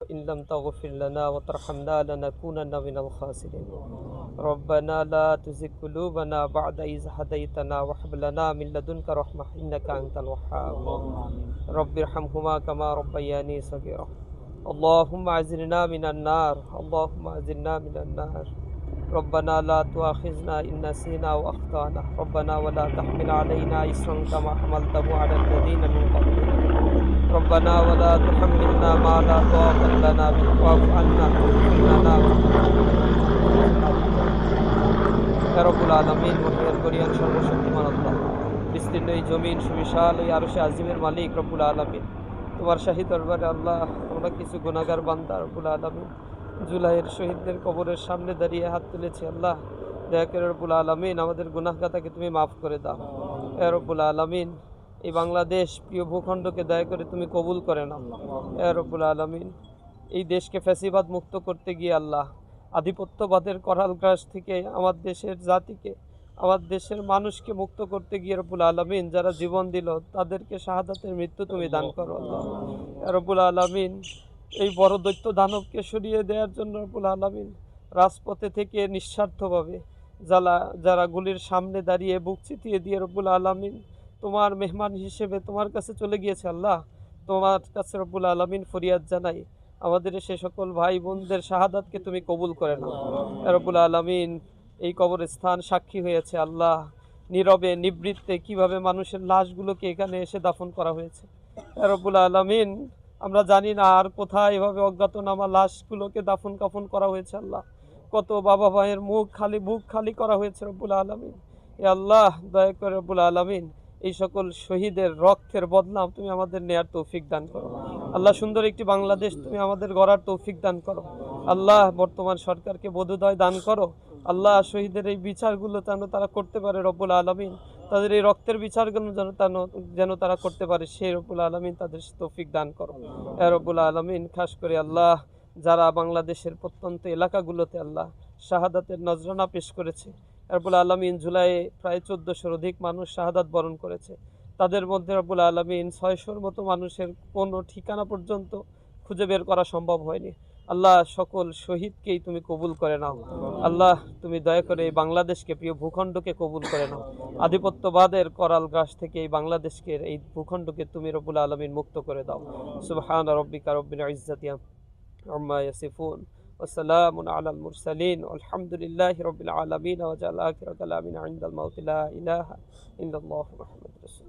إن لم تغفر لنا وترحمنا لنكونن من الخاسرين ربنا لا تزغ قلوبنا بعد إذ هديتنا وهب لنا من لدنك رحمة إنك أنت الوهاب رب ارحمهما كما ربياني صغيرا اللهم أجرنا من النار اللهم أجرنا من النار ربنا لا تؤاخذنا إن نسينا وأخطأنا ربنا ولا تحمل علينا إصرا كما حملته على الذين من قبلنا ربنا ولا تحملنا ما لا طاقة لنا به واعف عنا واغفر لنا يا رب العالمين মহিয়ান করিয়ান সর্বশক্তিমান আল্লাহ বিস্তীর্ণ এই জমিন সুবিশাল এই আরশে আজিমের মালিক রব্বুল আলামিন তোমার শাহী দরবারে আল্লাহ আমরা কিছু গুনাহগার বান্দা রব্বুল আলামিন জুলাইয়ের শহীদদের কবরের সামনে দাঁড়িয়ে হাত তুলেছি আল্লাহ দয়া করে রব্বুল আলামিন আমাদের গুনাহগাতাকে তুমি মাফ করে দাও হে রব্বুল আলামিন এই বাংলাদেশ প্রিয় ভূখণ্ডকে দয়া করে তুমি কবুল করে নাও হে রব্বুল আলামিন এই দেশকে ফ্যাসিবাদ মুক্ত করতে গিয়ে আল্লাহ আধিপত্যবাদের করাল গ্রাস থেকে আমার দেশের জাতিকে আমার দেশের মানুষকে মুক্ত করতে গিয়ে রব্বুল আলামিন যারা জীবন দিল তাদেরকে শাহাদাতের মৃত্যু তুমি দান করো আল্লাহ হে রব্বুল আলামিন এই বড় দৈত্য দানবকে সরিয়ে দেওয়ার জন্য রব্বুল আলামিন রাজপথে থেকে নিঃস্বার্থভাবে যারা গুলির সামনে দাঁড়িয়ে বুক চিতিয়ে দিয়ে রব্বুল আলামিন তোমার মেহমান হিসেবে তোমার কাছে চলে গিয়েছে আল্লাহ তোমার কাছে রব্বুল আলামিন ফরিয়াদ জানাই আমাদের সে সকল ভাই বোনদের শাহাদাতকে তুমি কবুল করে নাও রব্বুল আলামিন এই কবরস্থান সাক্ষী হয়েছে আল্লাহ নীরবে নিবৃত্তে কিভাবে মানুষের লাশগুলোকে এখানে এসে দাফন করা হয়েছে রব্বুল আলামিন আমরা জানি না আর কোথায় এভাবে অজ্ঞাতনামা লাশগুলোকে দাফন কাফন করা হয়েছে আল্লাহ কত বাবা ভাইয়ের বুক খালি করা হয়েছে রব্বুল আলামিন এ আল্লাহ দয়া করে রব্বুল আলামিন এই সকল শহীদের রক্তের বদনাম তুমি আমাদের নেয়ার তৌফিক দান করো আল্লাহ সুন্দর একটি বাংলাদেশ তুমি আমাদের গড়ার তৌফিক দান করো আল্লাহ বর্তমান সরকারকে বোধোদয় দান করো আল্লাহ শহীদের এই বিচারগুলো তারা করতে পারে রব্বুল আলামিন তাদের এই রক্তের বিচারগুলো যেন তারা করতে পারে সেই রব্বুল আলামিন তাদের তৌফিক দান করো হে রব্বুল আলামিন খাস করে আল্লাহ যারা বাংলাদেশের প্রত্যন্ত এলাকাগুলোতে আল্লাহ শাহাদাতের নজরানা পেশ করেছে রব্বুল আলামিন জুলাইয়ে প্রায় 1400 অধিক মানুষ শাহাদাত বরণ করেছে তাদের মধ্যে রব্বুল আলামিন 600-র মতো মানুষের কোনো ঠিকানা পর্যন্ত খুঁজে বের করা সম্ভব হয়নি আল্লাহ সকল শহীদকেই তুমি কবুল করে নাও আল্লাহ তুমি দয়া করে এই বাংলাদেশকে প্রিয় ভূখণ্ডকে কবুল করে নাও আধিপত্যবাদের করাল গ্রাস থেকে এই বাংলাদেশকে এই ভূখণ্ডকে তুমি রব্বুল আলামিন মুক্ত করে দাও সুবহানা রাব্বিকা রাব্বিল ইজ্জাতি আম্মা ইয়াসিফুন وسلام على المرسلين والحمد لله رب العالمين وجعل آخر كلامنا عند الموت لا إله إلا الله محمد رسول